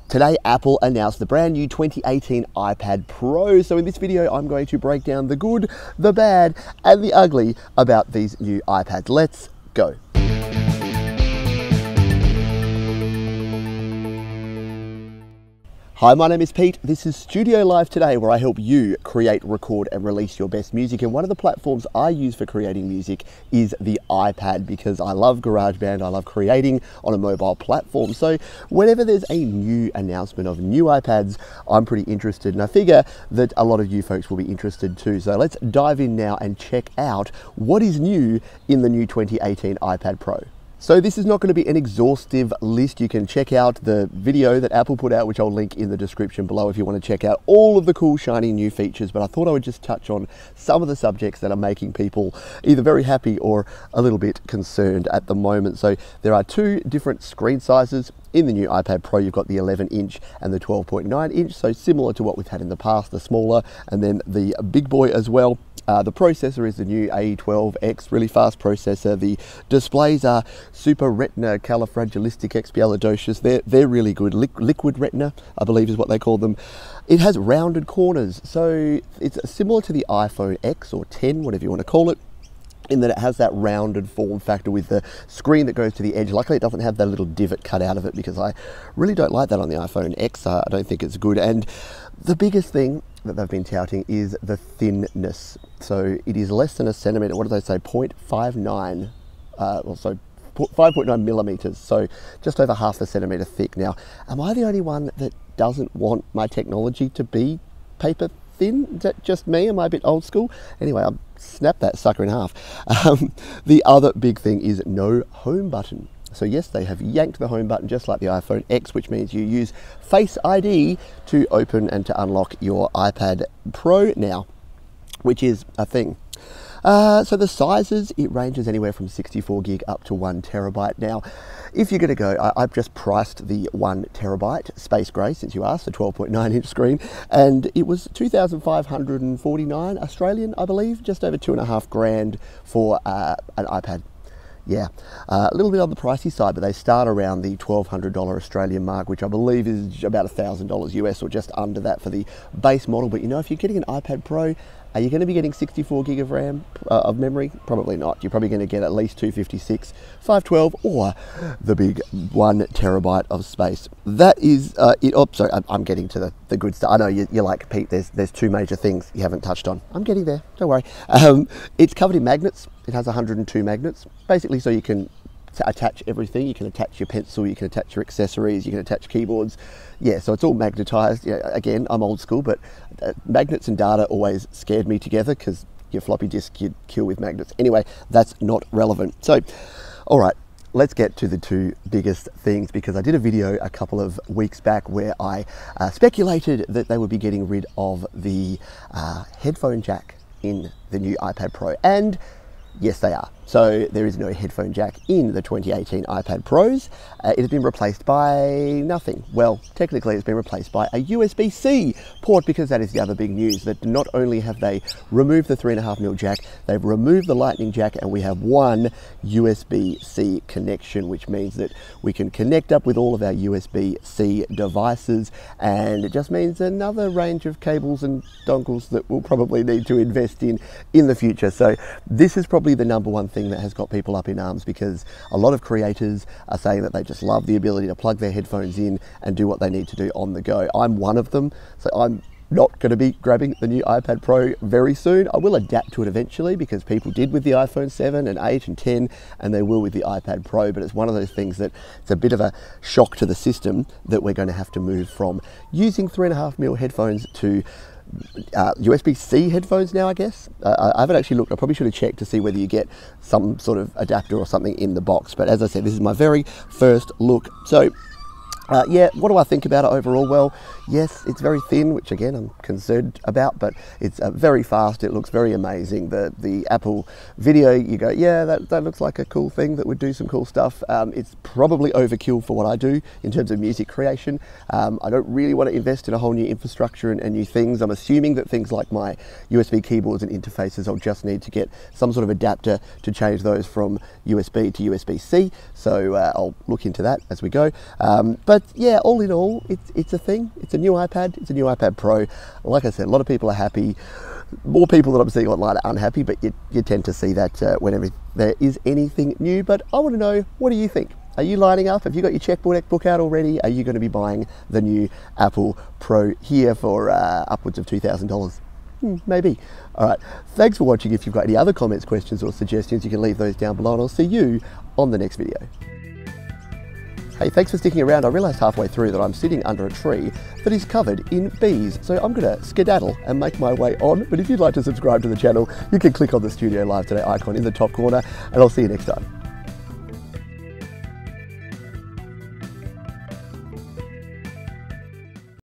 Today, Apple announced the brand new 2018 iPad Pro. So in this video, I'm going to break down the good, the bad, and the ugly about these new iPads. Let's go. Hi, my name is Pete. This is Studio Live Today, where I help you create, record, and release your best music. And one of the platforms I use for creating music is the iPad, because I love GarageBand. I love creating on a mobile platform. So whenever there's a new announcement of new iPads, I'm pretty interested. And I figure that a lot of you folks will be interested too. So let's dive in now and check out what is new in the new 2018 iPad Pro. So this is not going to be an exhaustive list. You can check out the video that Apple put out, which I'll link in the description below if you want to check out all of the cool, shiny new features. But I thought I would just touch on some of the subjects that are making people either very happy or a little bit concerned at the moment. So there are two different screen sizes in the new iPad Pro. You've got the 11-inch and the 12.9 inch. So similar to what we've had in the past, the smaller and then the big boy as well. The processor is the new A12X, really fast processor. The displays are super retina califragilistic they're really good. Liquid retina, I believe is what they call them. It has rounded corners, so it's similar to the iPhone X or 10, whatever you want to call it, in that it has that rounded form factor with the screen that goes to the edge. Luckily, it doesn't have that little divot cut out of it, because I really don't like that on the iPhone X. I don't think it's good. And the biggest thing that they've been touting is the thinness. So it is less than a centimetre. What do they say? 0.59, so 5.9 millimetres. So just over half a centimetre thick. Now, am I the only one that doesn't want my technology to be paper thin? Is that just me? Am I a bit old school? Anyway, I'll snap that sucker in half. The other big thing is no home button. So yes, they have yanked the home button just like the iPhone X, which means you use Face ID to open and to unlock your iPad Pro now, which is a thing. So the sizes, it ranges anywhere from 64 gig up to 1 terabyte. Now, if you're going to go, I've just priced the 1 terabyte space grey, since you asked, the 12.9 inch screen, and it was 2,549 Australian, I believe, just over $2,500 for an iPad. Yeah, a little bit on the pricey side, but they start around the $1,200 Australian mark, which I believe is about $1,000 US, or just under that for the base model. But you know, if you're getting an iPad Pro, are you going to be getting 64 gig of RAM, of memory? Probably not. You're probably going to get at least 256, 512, or the big 1 terabyte of space. That is it. Oh, sorry, I'm getting to the good stuff. I know you're like, Pete, there's two major things you haven't touched on. I'm getting there, don't worry. It's covered in magnets. It has 102 magnets, basically, so you can attach everything. You can attach your pencil, you can attach your accessories, you can attach keyboards. Yeah, so it's all magnetized. Yeah, again, I'm old school, but magnets and data always scared me together, because your floppy disk you'd kill with magnets. Anyway, that's not relevant. So, all right, let's get to the two biggest things, because I did a video a couple of weeks back where I speculated that they would be getting rid of the headphone jack in the new iPad Pro, and yes, they are. So there is no headphone jack in the 2018 iPad Pros. It has been replaced by nothing. Well, technically it's been replaced by a USB-C port, because that is the other big news, that not only have they removed the 3.5mm jack, they've removed the lightning jack, and we have one USB-C connection, which means that we can connect up with all of our USB-C devices, and it just means another range of cables and dongles that we'll probably need to invest in the future. So this is probably the number one thing that has got people up in arms, because a lot of creators are saying that they just love the ability to plug their headphones in and do what they need to do on the go. I'm one of them, so I'm not going to be grabbing the new iPad Pro very soon. I will adapt to it eventually, because people did with the iPhone 7 and 8 and 10, and they will with the iPad Pro. But it's one of those things that it's a bit of a shock to the system that we're going to have to move from using 3.5mm headphones to USB-C headphones now, I guess. I haven't actually looked. I probably should have checked to see whether you get some sort of adapter or something in the box. But as I said, this is my very first look. So yeah, what do I think about it overall? Well, yes, it's very thin, which again I'm concerned about, but it's very fast. It looks very amazing. The Apple video, you go, yeah, that looks like a cool thing that would do some cool stuff. It's probably overkill for what I do in terms of music creation. I don't really want to invest in a whole new infrastructure and new things. I'm assuming that things like my USB keyboards and interfaces, I'll just need to get some sort of adapter to change those from USB to USB-C. So I'll look into that as we go. But But yeah, all in all, it's a thing. It's a new iPad. It's a new iPad Pro. Like I said, a lot of people are happy. More people that I'm seeing online are unhappy, but you tend to see that whenever there is anything new. But I want to know, what do you think? Are you lining up? Have you got your checkbook out already? Are you going to be buying the new Apple Pro here for upwards of $2,000? Maybe. All right. Thanks for watching. If you've got any other comments, questions, or suggestions, you can leave those down below, and I'll see you on the next video. Hey, thanks for sticking around. I realised halfway through that I'm sitting under a tree that is covered in bees. So I'm going to skedaddle and make my way on. But if you'd like to subscribe to the channel, you can click on the Studio Live Today icon in the top corner, and I'll see you next time.